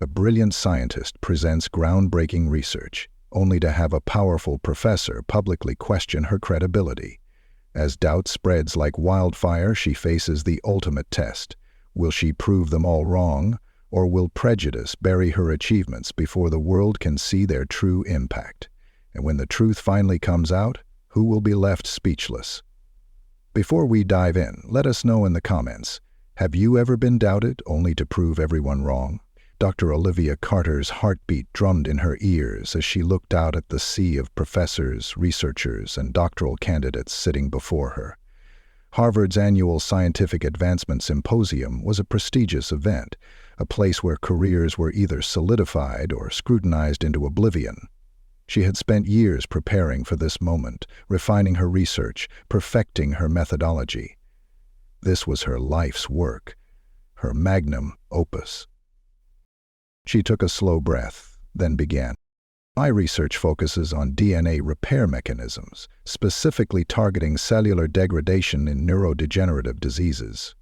A brilliant scientist presents groundbreaking research, only to have a powerful professor publicly question her credibility. As doubt spreads like wildfire, she faces the ultimate test. Will she prove them all wrong, or will prejudice bury her achievements before the world can see their true impact? And when the truth finally comes out, who will be left speechless? Before we dive in, let us know in the comments, have you ever been doubted only to prove everyone wrong? Dr. Olivia Carter's heartbeat drummed in her ears as she looked out at the sea of professors, researchers, and doctoral candidates sitting before her. Harvard's annual Scientific Advancement Symposium was a prestigious event, a place where careers were either solidified or scrutinized into oblivion. She had spent years preparing for this moment, refining her research, perfecting her methodology. This was her life's work, her magnum opus. She took a slow breath, then began. My research focuses on DNA repair mechanisms, specifically targeting cellular degradation in neurodegenerative diseases.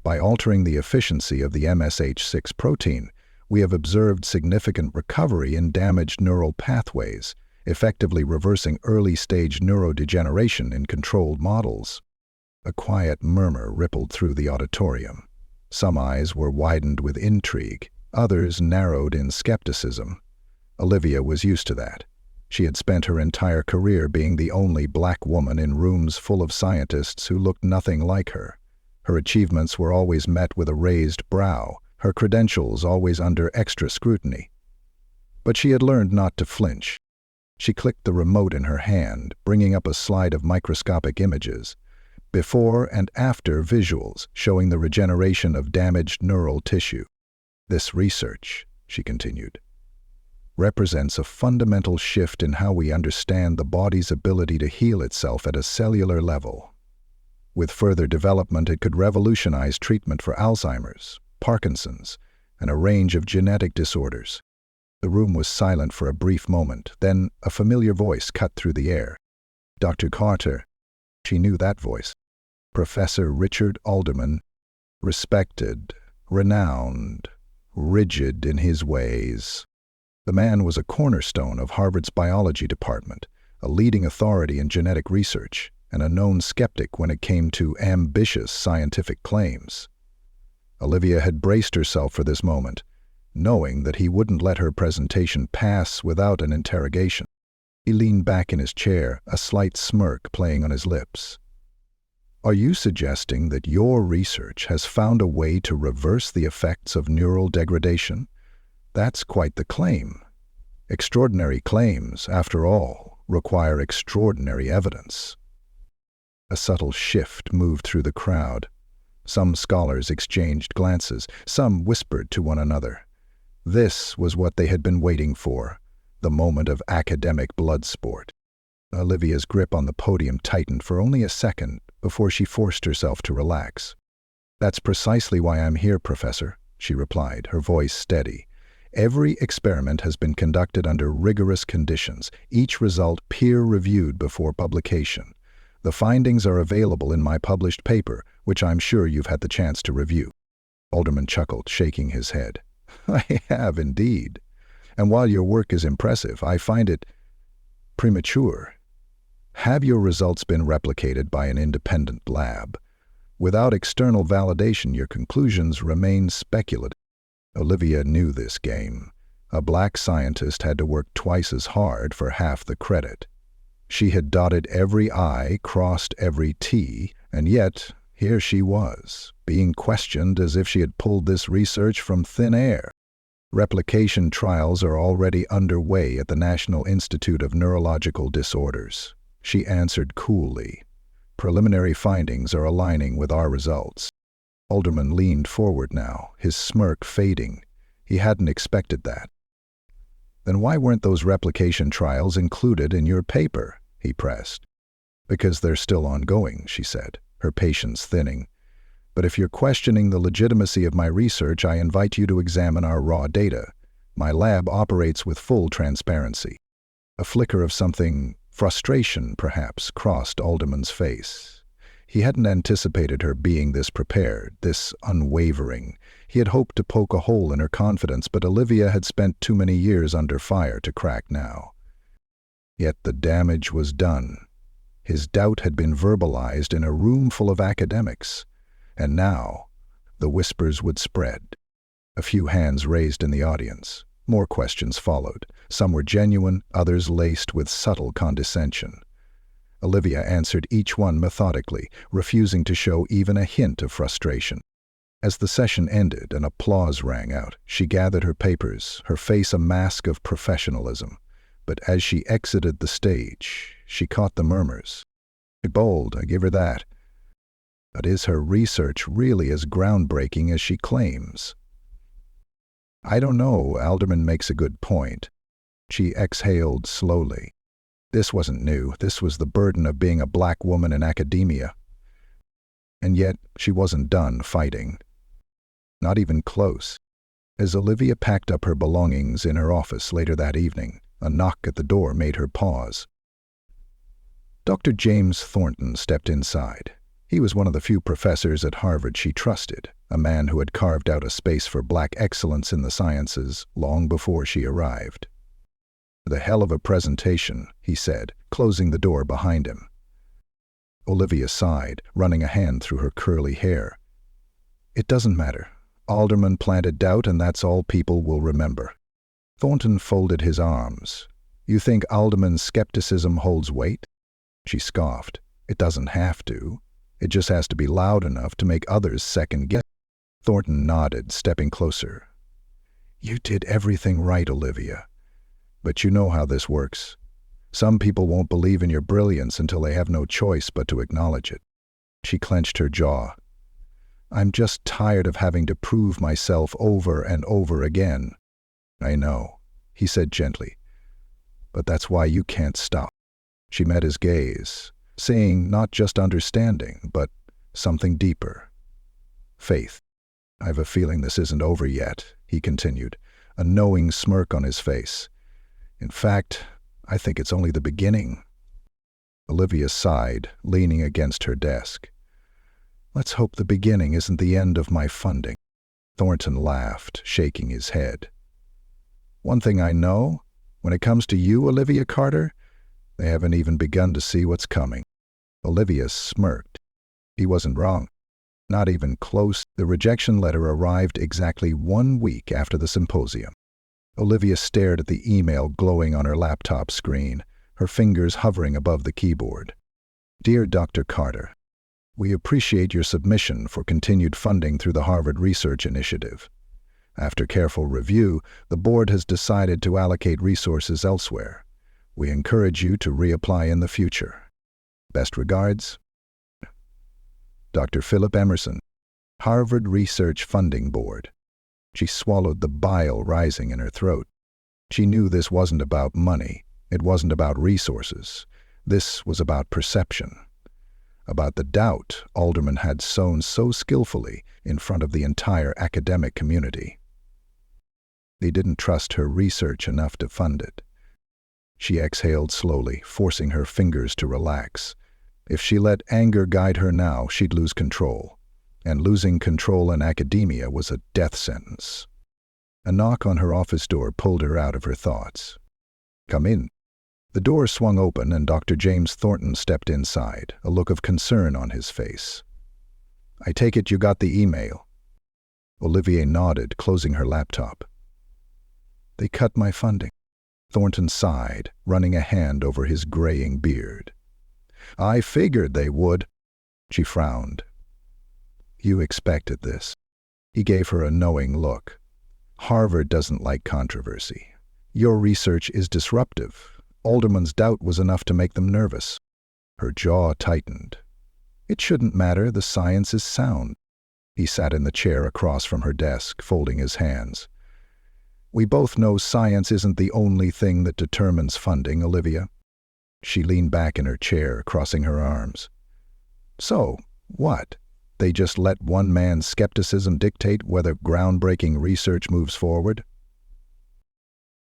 By altering the efficiency of the MSH6 protein, we have observed significant recovery in damaged neural pathways, effectively reversing early-stage neurodegeneration in controlled models. A quiet murmur rippled through the auditorium. Some eyes were widened with intrigue, others narrowed in skepticism. Olivia was used to that. She had spent her entire career being the only black woman in rooms full of scientists who looked nothing like her. Her achievements were always met with a raised brow, her credentials always under extra scrutiny. But she had learned not to flinch. She clicked the remote in her hand, bringing up a slide of microscopic images, before and after visuals showing the regeneration of damaged neural tissue. This research, she continued, represents a fundamental shift in how we understand the body's ability to heal itself at a cellular level. With further development, it could revolutionize treatment for Alzheimer's, Parkinson's, and a range of genetic disorders. The room was silent for a brief moment, then a familiar voice cut through the air. Dr. Carter. She knew that voice. Professor Richard Alderman, respected, renowned, rigid in his ways. The man was a cornerstone of Harvard's biology department, a leading authority in genetic research, and a known skeptic when it came to ambitious scientific claims. Olivia had braced herself for this moment, knowing that he wouldn't let her presentation pass without an interrogation. He leaned back in his chair, a slight smirk playing on his lips. Are you suggesting that your research has found a way to reverse the effects of neural degradation? That's quite the claim. Extraordinary claims, after all, require extraordinary evidence. A subtle shift moved through the crowd. Some scholars exchanged glances, some whispered to one another. This was what they had been waiting for, the moment of academic blood sport. Olivia's grip on the podium tightened for only a second before she forced herself to relax. That's precisely why I'm here, Professor, she replied, her voice steady. Every experiment has been conducted under rigorous conditions, each result peer-reviewed before publication. The findings are available in my published paper, which I'm sure you've had the chance to review. Alderman chuckled, shaking his head. I have indeed. And while your work is impressive, I find it premature. Have your results been replicated by an independent lab? Without external validation, your conclusions remain speculative. Olivia knew this game. A black scientist had to work twice as hard for half the credit. She had dotted every I, crossed every T, and yet here she was, being questioned as if she had pulled this research from thin air. Replication trials are already underway at the National Institute of Neurological Disorders. She answered coolly. Preliminary findings are aligning with our results. Alderman leaned forward now, his smirk fading. He hadn't expected that. Then why weren't those replication trials included in your paper? He pressed. Because they're still ongoing, she said, her patience thinning. But if you're questioning the legitimacy of my research, I invite you to examine our raw data. My lab operates with full transparency. A flicker of something, frustration perhaps, crossed Alderman's face. He hadn't anticipated her being this prepared, this unwavering. He had hoped to poke a hole in her confidence, but Olivia had spent too many years under fire to crack now. Yet the damage was done. His doubt had been verbalized in a room full of academics, and now the whispers would spread. A few hands raised in the audience. More questions followed. Some were genuine, others laced with subtle condescension. Olivia answered each one methodically, refusing to show even a hint of frustration. As the session ended and applause rang out, she gathered her papers, her face a mask of professionalism. But as she exited the stage, she caught the murmurs. Bold, I give her that. But is her research really as groundbreaking as she claims? I don't know, Alderman makes a good point. She exhaled slowly. This wasn't new. This was the burden of being a black woman in academia. And yet, she wasn't done fighting. Not even close. As Olivia packed up her belongings in her office later that evening, a knock at the door made her pause. Dr. James Thornton stepped inside. He was one of the few professors at Harvard she trusted, a man who had carved out a space for black excellence in the sciences long before she arrived. "The hell of a presentation," he said, closing the door behind him. Olivia sighed, running a hand through her curly hair. "It doesn't matter. Alderman planted doubt, and that's all people will remember." Thornton folded his arms. "You think Alderman's skepticism holds weight?" She scoffed. "It doesn't have to. It just has to be loud enough to make others second-guess." Thornton nodded, stepping closer. "You did everything right, Olivia. But you know how this works. Some people won't believe in your brilliance until they have no choice but to acknowledge it." She clenched her jaw. "I'm just tired of having to prove myself over and over again." "I know," he said gently. "But that's why you can't stop." She met his gaze, saying not just understanding, but something deeper. "Faith. I've a feeling this isn't over yet," he continued, a knowing smirk on his face. "In fact, I think it's only the beginning." Olivia sighed, leaning against her desk. "Let's hope the beginning isn't the end of my funding." Thornton laughed, shaking his head. "One thing I know, when it comes to you, Olivia Carter, they haven't even begun to see what's coming." Olivia smirked. He wasn't wrong. Not even close. The rejection letter arrived exactly 1 week after the symposium. Olivia stared at the email glowing on her laptop screen, her fingers hovering above the keyboard. "Dear Dr. Carter, we appreciate your submission for continued funding through the Harvard Research Initiative. After careful review, the board has decided to allocate resources elsewhere. We encourage you to reapply in the future. Best regards, Dr. Philip Emerson, Harvard Research Funding Board." She swallowed the bile rising in her throat. She knew this wasn't about money. It wasn't about resources. This was about perception. About the doubt Alderman had sown so skillfully in front of the entire academic community. They didn't trust her research enough to fund it. She exhaled slowly, forcing her fingers to relax. If she let anger guide her now, she'd lose control. And losing control in academia was a death sentence. A knock on her office door pulled her out of her thoughts. "Come in." The door swung open and Dr. James Thornton stepped inside, a look of concern on his face. "I take it you got the email?" Olivia nodded, closing her laptop. "They cut my funding." Thornton sighed, running a hand over his graying beard. "I figured they would." She frowned. "You expected this." He gave her a knowing look. "Harvard doesn't like controversy. Your research is disruptive. Alderman's doubt was enough to make them nervous." Her jaw tightened. "It shouldn't matter. The science is sound." He sat in the chair across from her desk, folding his hands. "We both know science isn't the only thing that determines funding, Olivia." She leaned back in her chair, crossing her arms. "So, what? They just let one man's skepticism dictate whether groundbreaking research moves forward?"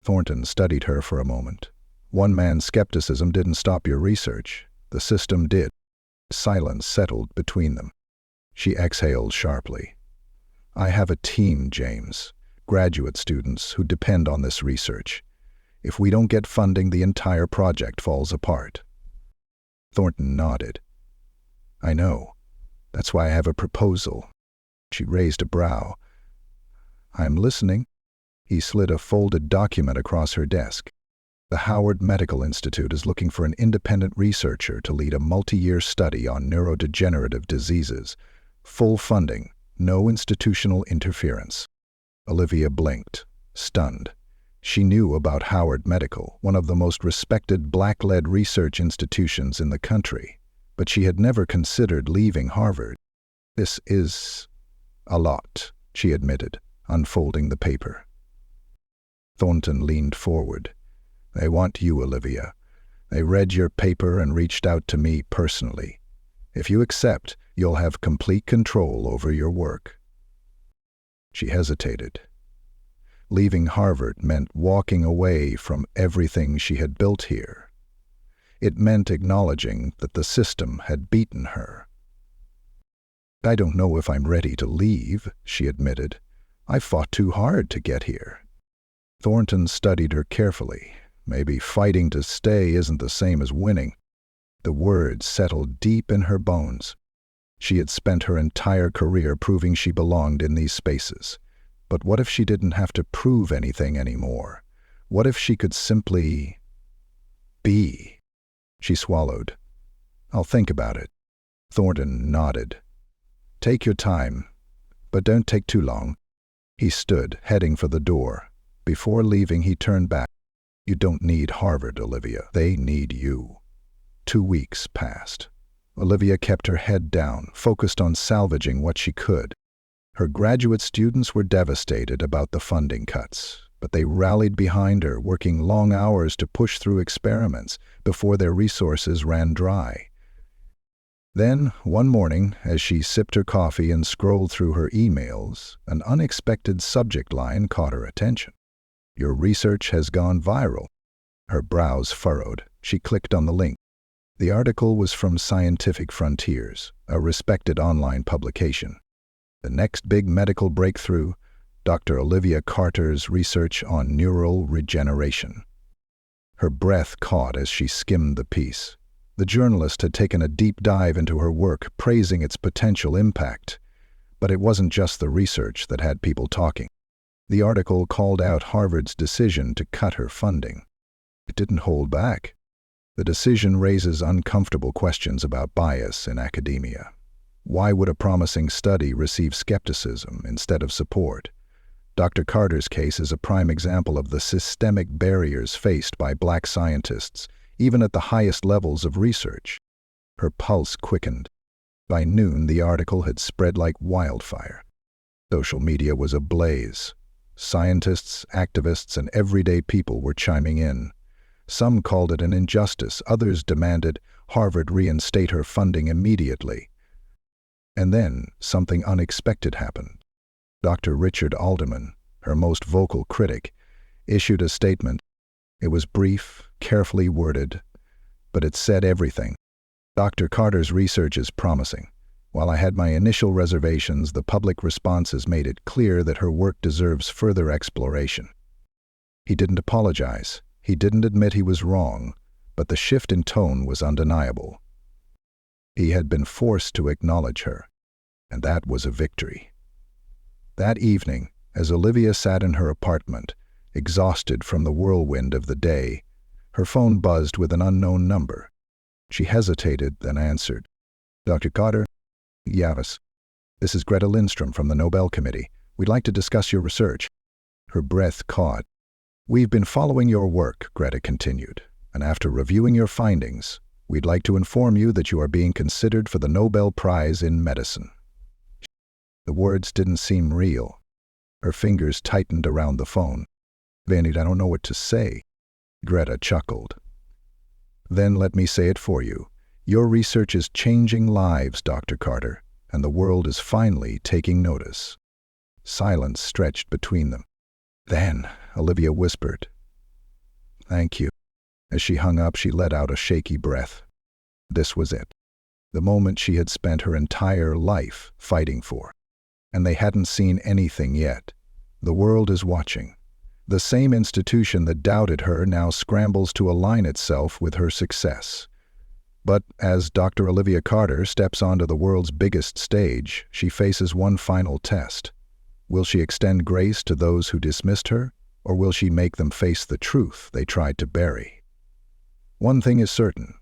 Thornton studied her for a moment. "One man's skepticism didn't stop your research. The system did." Silence settled between them. She exhaled sharply. I have a team, James. Graduate students who depend on this research. If we don't get funding, the entire project falls apart. Thornton nodded. I know. That's why I have a proposal. She raised a brow. I'm listening. He slid a folded document across her desk. The Howard Medical Institute is looking for an independent researcher to lead a multi-year study on neurodegenerative diseases. Full funding, no institutional interference. Olivia blinked, stunned. She knew about Howard Medical, one of the most respected black-led research institutions in the country, but she had never considered leaving Harvard. This is a lot, she admitted, unfolding the paper. Thornton leaned forward. They want you, Olivia. They read your paper and reached out to me personally. If you accept, you'll have complete control over your work. She hesitated. Leaving Harvard meant walking away from everything she had built here. It meant acknowledging that the system had beaten her. I don't know if I'm ready to leave, she admitted. I fought too hard to get here. Thornton studied her carefully. Maybe fighting to stay isn't the same as winning. The words settled deep in her bones. She had spent her entire career proving she belonged in these spaces. But what if she didn't have to prove anything anymore? What if she could simply be? She swallowed. I'll think about it. Thornton nodded. Take your time, but don't take too long. He stood, heading for the door. Before leaving, he turned back. You don't need Harvard, Olivia. They need you. 2 weeks passed. Olivia kept her head down, focused on salvaging what she could. Her graduate students were devastated about the funding cuts, but they rallied behind her, working long hours to push through experiments before their resources ran dry. Then, one morning, as she sipped her coffee and scrolled through her emails, an unexpected subject line caught her attention. Your research has gone viral. Her brows furrowed. She clicked on the link. The article was from Scientific Frontiers, a respected online publication. The next big medical breakthrough, Dr. Olivia Carter's research on neural regeneration. Her breath caught as she skimmed the piece. The journalist had taken a deep dive into her work, praising its potential impact. But it wasn't just the research that had people talking. The article called out Harvard's decision to cut her funding. It didn't hold back. The decision raises uncomfortable questions about bias in academia. Why would a promising study receive skepticism instead of support? Dr. Carter's case is a prime example of the systemic barriers faced by black scientists, even at the highest levels of research. Her pulse quickened. By noon, the article had spread like wildfire. Social media was ablaze. Scientists, activists, and everyday people were chiming in. Some called it an injustice, others demanded Harvard reinstate her funding immediately. And then something unexpected happened. Dr. Richard Alderman, her most vocal critic, issued a statement. It was brief, carefully worded, but it said everything. Dr. Carter's research is promising. While I had my initial reservations, the public responses made it clear that her work deserves further exploration. He didn't apologize. He didn't admit he was wrong, but the shift in tone was undeniable. He had been forced to acknowledge her, and that was a victory. That evening, as Olivia sat in her apartment, exhausted from the whirlwind of the day, her phone buzzed with an unknown number. She hesitated, then answered. Dr. Carter? Yavis. This is Greta Lindstrom from the Nobel Committee. We'd like to discuss your research. Her breath caught. We've been following your work, Greta continued, and after reviewing your findings, we'd like to inform you that you are being considered for the Nobel Prize in Medicine. The words didn't seem real. Her fingers tightened around the phone. Vanity, I don't know what to say. Greta chuckled. Then let me say it for you. Your research is changing lives, Dr. Carter, and the world is finally taking notice. Silence stretched between them. Then, Olivia whispered, Thank you. As she hung up, she let out a shaky breath. This was it. the moment she had spent her entire life fighting for. And they hadn't seen anything yet. The world is watching. The same institution that doubted her now scrambles to align itself with her success. But as Dr. Olivia Carter steps onto the world's biggest stage, she faces one final test. Will she extend grace to those who dismissed her, or will she make them face the truth they tried to bury? One thing is certain.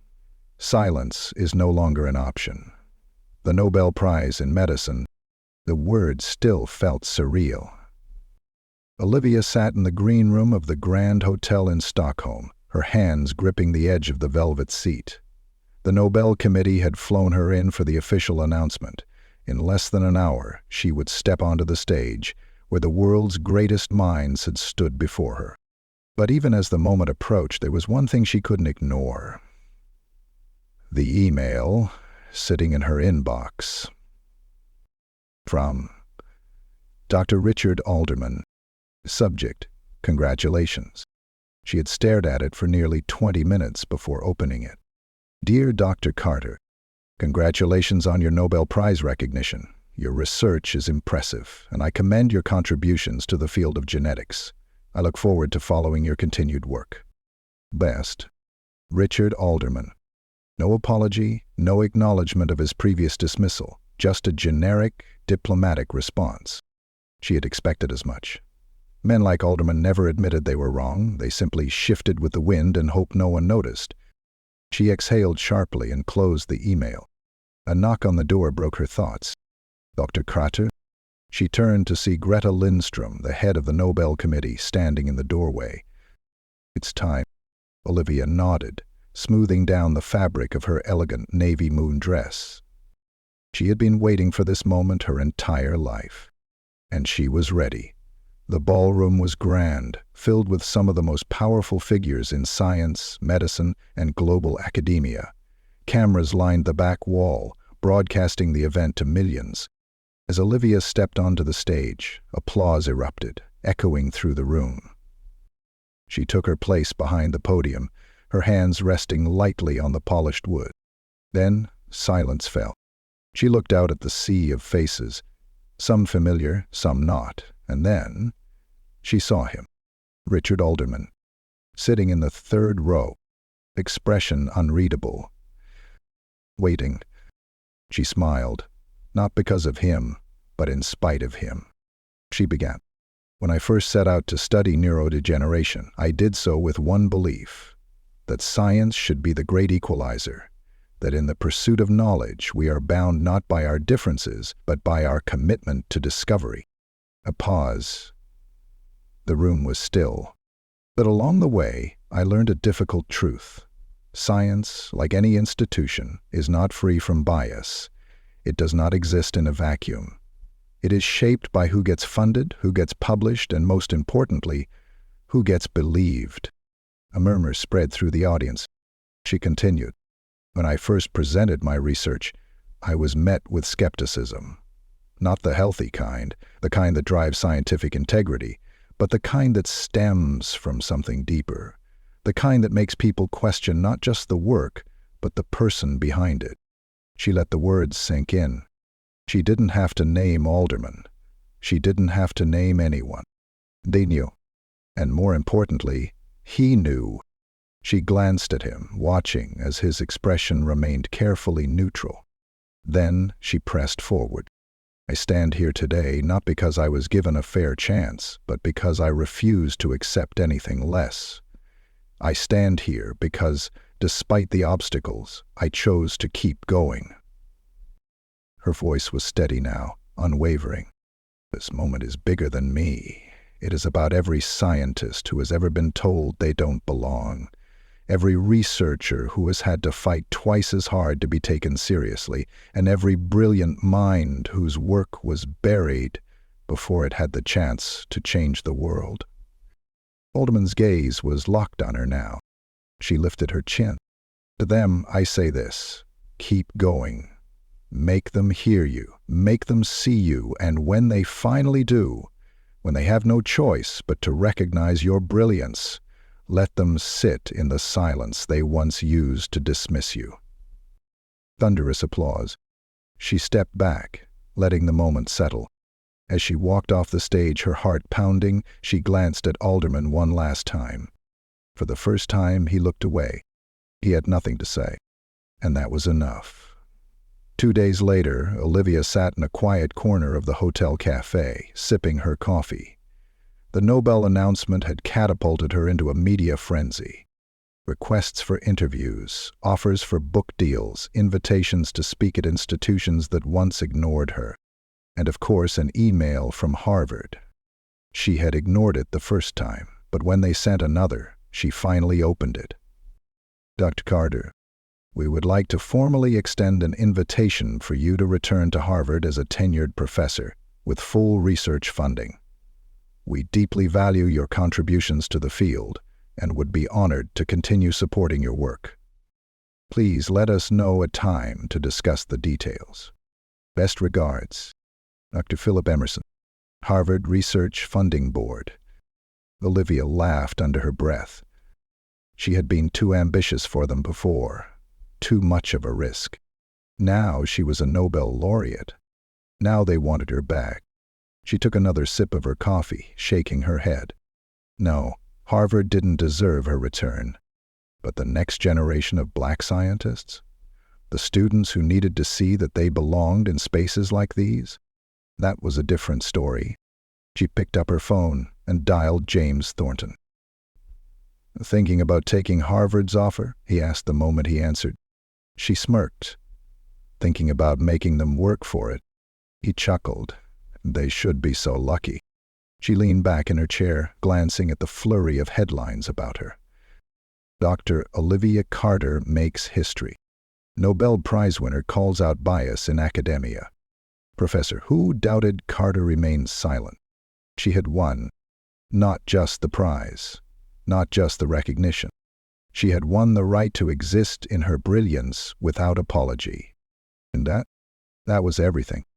Silence is no longer an option. The Nobel Prize in Medicine, the word still felt surreal. Olivia sat in the green room of the Grand Hotel in Stockholm, her hands gripping the edge of the velvet seat. The Nobel Committee had flown her in for the official announcement. In less than an hour, she would step onto the stage, where the world's greatest minds had stood before her. But even as the moment approached, there was one thing she couldn't ignore. The email sitting in her inbox. From Dr. Richard Alderman. Subject, congratulations. She had stared at it for nearly 20 minutes before opening it. Dear Dr. Carter, congratulations on your Nobel Prize recognition. Your research is impressive, and I commend your contributions to the field of genetics. I look forward to following your continued work. Best, Richard Alderman. No apology, no acknowledgement of his previous dismissal, just a generic, diplomatic response. She had expected as much. Men like Alderman never admitted they were wrong. They simply shifted with the wind and hoped no one noticed. She exhaled sharply and closed the email. A knock on the door broke her thoughts. Dr. Carter? She turned to see Greta Lindstrom, the head of the Nobel Committee, standing in the doorway. It's time. Olivia nodded, smoothing down the fabric of her elegant navy moon dress. She had been waiting for this moment her entire life. And she was ready. The ballroom was grand, filled with some of the most powerful figures in science, medicine, and global academia. Cameras lined the back wall, broadcasting the event to millions. As Olivia stepped onto the stage, applause erupted, echoing through the room. She took her place behind the podium, her hands resting lightly on the polished wood. Then silence fell. She looked out at the sea of faces, some familiar, some not, and then she saw him, Richard Alderman, sitting in the third row, expression unreadable. Waiting. She smiled, not because of him, but in spite of him. She began. When I first set out to study neurodegeneration, I did so with one belief, that science should be the great equalizer, that in the pursuit of knowledge we are bound not by our differences, but by our commitment to discovery. A pause. The room was still. But along the way, I learned a difficult truth. Science, like any institution, is not free from bias. It does not exist in a vacuum. It is shaped by who gets funded, who gets published, and most importantly, who gets believed. A murmur spread through the audience. She continued. When I first presented my research, I was met with skepticism. Not the healthy kind, the kind that drives scientific integrity, but the kind that stems from something deeper, the kind that makes people question not just the work, but the person behind it. She let the words sink in. She didn't have to name Alderman. She didn't have to name anyone. They knew. And more importantly, he knew. She glanced at him, watching as his expression remained carefully neutral. Then she pressed forward. I stand here today not because I was given a fair chance, but because I refused to accept anything less. I stand here because, despite the obstacles, I chose to keep going. Her voice was steady now, unwavering. This moment is bigger than me. It is about every scientist who has ever been told they don't belong. Every researcher who has had to fight twice as hard to be taken seriously, and every brilliant mind whose work was buried before it had the chance to change the world. Alderman's gaze was locked on her now. She lifted her chin. To them, I say this: keep going. Make them hear you, make them see you, and when they finally do, when they have no choice but to recognize your brilliance, let them sit in the silence they once used to dismiss you. Thunderous applause. She stepped back, letting the moment settle. As she walked off the stage, her heart pounding, she glanced at Alderman one last time. For the first time, he looked away. He had nothing to say. And that was enough. 2 days later, Olivia sat in a quiet corner of the hotel cafe, sipping her coffee. The Nobel announcement had catapulted her into a media frenzy. Requests for interviews, offers for book deals, invitations to speak at institutions that once ignored her, and of course an email from Harvard. She had ignored it the first time, but when they sent another, she finally opened it. Dr. Carter, we would like to formally extend an invitation for you to return to Harvard as a tenured professor with full research funding. We deeply value your contributions to the field and would be honored to continue supporting your work. Please let us know a time to discuss the details. Best regards, Dr. Philip Emerson, Harvard Research Funding Board. Olivia laughed under her breath. She had been too ambitious for them before, too much of a risk. Now she was a Nobel laureate. Now they wanted her back. She took another sip of her coffee, shaking her head. No, Harvard didn't deserve her return. But the next generation of black scientists? The students who needed to see that they belonged in spaces like these? That was a different story. She picked up her phone and dialed James Thornton. Thinking about taking Harvard's offer? He asked the moment he answered. She smirked. Thinking about making them work for it? He chuckled. They should be so lucky. She leaned back in her chair, glancing at the flurry of headlines about her. Dr. Olivia Carter makes history. Nobel Prize winner calls out bias in academia. Professor who doubted Carter remains silent. She had won. Not just the prize. Not just the recognition. She had won the right to exist in her brilliance without apology. And that was everything.